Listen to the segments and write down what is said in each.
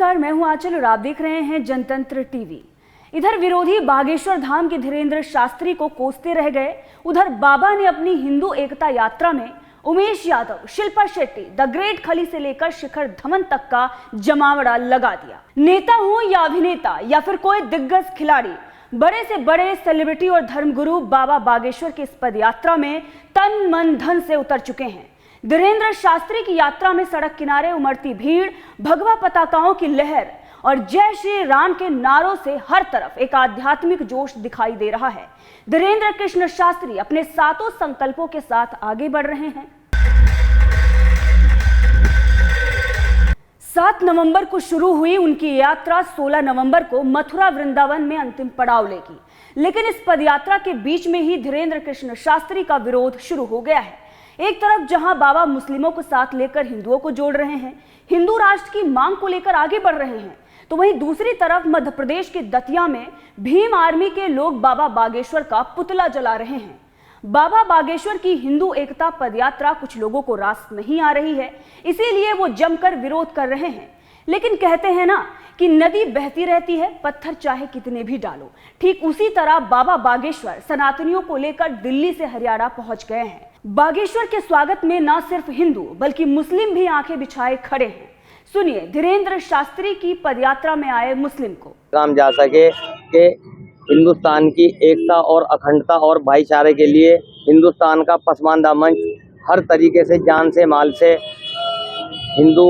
नमस्कार, मैं हूं आंचल और आप देख रहे हैं जनतंत्र टीवी। इधर विरोधी बागेश्वर धाम के धीरेन्द्र शास्त्री को कोसते रह गए, उधर बाबा ने अपनी हिंदू एकता यात्रा में उमेश यादव, शिल्पा शेट्टी, द ग्रेट खली से लेकर शिखर धवन तक का जमावड़ा लगा दिया। नेता हो या अभिनेता या फिर कोई दिग्गज खिलाड़ी, बड़े से बड़े सेलिब्रिटी और धर्मगुरु बाबा बागेश्वर की इस पद यात्रा में तन मन धन से उतर चुके हैं। धीरेन्द्र शास्त्री की यात्रा में सड़क किनारे उमड़ती भीड़, भगवा पताकाओं की लहर और जय श्री राम के नारों से हर तरफ एक आध्यात्मिक जोश दिखाई दे रहा है। धीरेन्द्र कृष्ण शास्त्री अपने 7 संकल्पों के साथ आगे बढ़ रहे हैं। 7 नवंबर को शुरू हुई उनकी यात्रा 16 नवंबर को मथुरा वृंदावन में अंतिम पड़ाव लेगी, लेकिन इस पदयात्रा के बीच में ही धीरेन्द्र कृष्ण शास्त्री का विरोध शुरू हो गया है। एक तरफ जहां बाबा मुस्लिमों को साथ लेकर हिंदुओं को जोड़ रहे हैं, हिंदू राष्ट्र की मांग को लेकर आगे बढ़ रहे हैं, तो वहीं दूसरी तरफ मध्य प्रदेश के दतिया में भीम आर्मी के लोग बाबा बागेश्वर का पुतला जला रहे हैं। बाबा बागेश्वर की हिंदू एकता पदयात्रा कुछ लोगों को रास नहीं आ रही है, इसीलिए वो जमकर विरोध कर रहे हैं। लेकिन कहते हैं ना कि नदी बहती रहती है, पत्थर चाहे कितने भी डालो। ठीक उसी तरह बाबा बागेश्वर सनातनियों को लेकर दिल्ली से हरियाणा पहुंच गए हैं। बागेश्वर के स्वागत में न सिर्फ हिंदू बल्कि मुस्लिम भी आंखें बिछाए खड़े हैं। सुनिए धीरेन्द्र शास्त्री की पदयात्रा में आए मुस्लिम को। काम जा सके कि हिंदुस्तान की एकता और अखंडता और भाईचारे के लिए हिंदुस्तान का पसमानदा मंच हर तरीके से जान से माल से हिंदू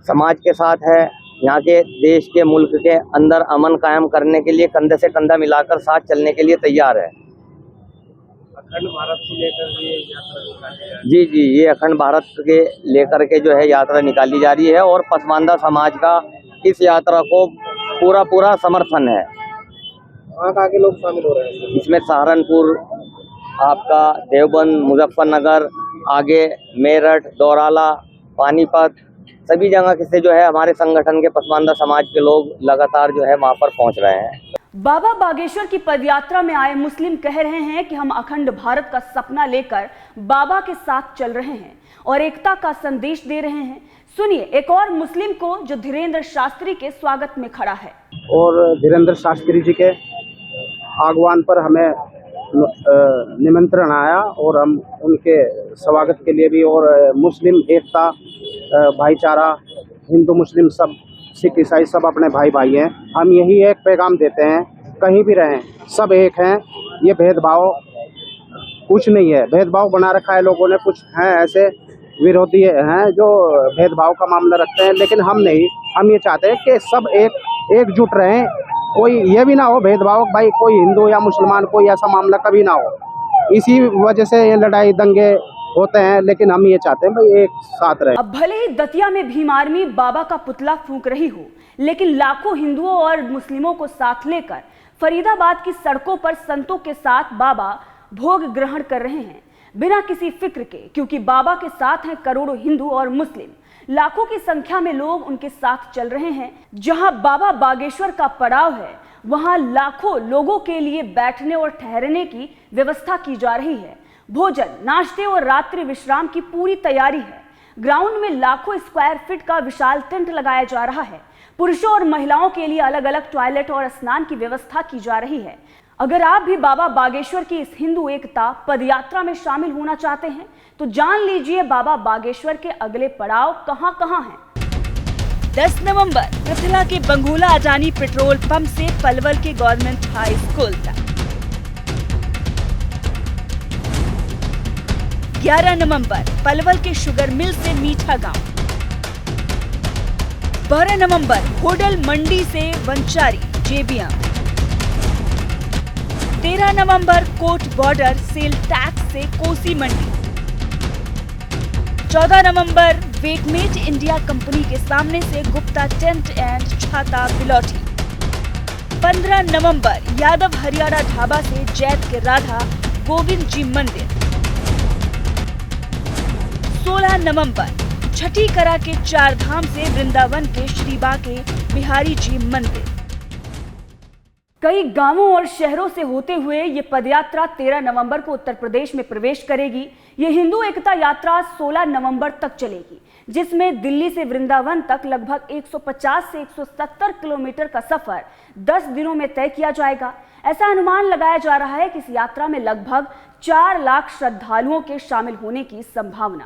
समाज के साथ है। यहाँ के देश के मुल्क के अंदर अमन कायम करने के लिए कंधे से कंधा मिलाकर साथ चलने के लिए तैयार है। अखंड भारत को लेकर ये यात्रा निकाली जा रही है। जी, ये अखंड भारत के लेकर के जो है यात्रा निकाली जा रही है और पसमानदा समाज का इस यात्रा को पूरा समर्थन है। वहाँ के लोग शामिल हो रहे हैं इसमें सहारनपुर, आपका देवबंद, मुजफ्फरनगर, आगे मेरठ, दौराला, पानीपत, सभी जगह से जो है हमारे संगठन के पसमानदा समाज के लोग लगातार जो है वहाँ पर पहुँच रहे हैं। बाबा बागेश्वर की पदयात्रा में आए मुस्लिम कह रहे हैं कि हम अखंड भारत का सपना लेकर बाबा के साथ चल रहे हैं और एकता का संदेश दे रहे हैं। सुनिए एक और मुस्लिम को जो धीरेन्द्र शास्त्री के स्वागत में खड़ा है। और धीरेन्द्र शास्त्री जी के आह्वान पर हमें निमंत्रण आया और हम उनके स्वागत के लिए भी, और मुस्लिम एकता, भाईचारा, हिंदू मुस्लिम सब, सिख ईसाई सब अपने भाई हैं। हम यही एक पैगाम देते हैं, कहीं भी रहें सब एक हैं। ये भेदभाव कुछ नहीं है, भेदभाव बना रखा है लोगों ने। कुछ हैं ऐसे विरोधी हैं जो भेदभाव का मामला रखते हैं, लेकिन हम नहीं। हम ये चाहते हैं कि सब एकजुट रहें। कोई ये भी ना हो भेदभाव, भाई कोई हिंदू या मुसलमान, कोई ऐसा मामला कभी ना हो। इसी वजह से ये लड़ाई दंगे होते हैं, लेकिन हम ये चाहते हैं भाई एक साथ रहे। अब भले ही दतिया में भीम आर्मी बाबा का पुतला फूंक रही हो, लेकिन लाखों हिंदुओं और मुस्लिमों को साथ लेकर फरीदाबाद की सड़कों पर संतों के साथ बाबा भोग ग्रहण कर रहे हैं, बिना किसी फिक्र के, क्योंकि बाबा के साथ हैं करोड़ों हिंदू और मुस्लिम। लाखों की संख्या में लोग उनके साथ चल रहे हैं। जहां बाबा बागेश्वर का पड़ाव है, वहां लाखों लोगों के लिए बैठने और ठहरने की व्यवस्था की जा रही है। भोजन, नाश्ते और रात्रि विश्राम की पूरी तैयारी है। ग्राउंड में लाखों स्क्वायर फीट का विशाल टेंट लगाया जा रहा है। पुरुषों और महिलाओं के लिए अलग अलग टॉयलेट और स्नान की व्यवस्था की जा रही है। अगर आप भी बाबा बागेश्वर की इस हिंदू एकता पदयात्रा में शामिल होना चाहते हैं तो जान लीजिए बाबा बागेश्वर के अगले पड़ाव कहां हैं। 10 नवंबर पृथला के बंगोला अडानी पेट्रोल पंप से पलवल के गवर्नमेंट हाई स्कूल तक। 11 नवंबर पलवल के शुगर मिल से मीठा गांव। 12 नवंबर होडल मंडी से वंचारी जेबीएम। 13 नवंबर कोट बॉर्डर सेल टैक्स से कोसी मंडी। 14 नवंबर वेटमेट इंडिया कंपनी के सामने से गुप्ता टेंट एंड छाता बिलौटी। 15 नवंबर यादव हरियाणा ढाबा से जैत के राधा गोविंद जी मंदिर। 16 नवंबर छठी करा के 4 धाम से वृंदावन के श्री बांके बिहारी जी मंदिर। कई गांवों और शहरों से होते हुए ये पदयात्रा 13 नवंबर को उत्तर प्रदेश में प्रवेश करेगी। ये हिंदू एकता यात्रा 16 नवंबर तक चलेगी, जिसमें दिल्ली से वृंदावन तक लगभग 150 से 170 किलोमीटर का सफर 10 दिनों में तय किया जाएगा। ऐसा अनुमान लगाया जा रहा है कि इस यात्रा में लगभग 4 लाख श्रद्धालुओं के शामिल होने की संभावना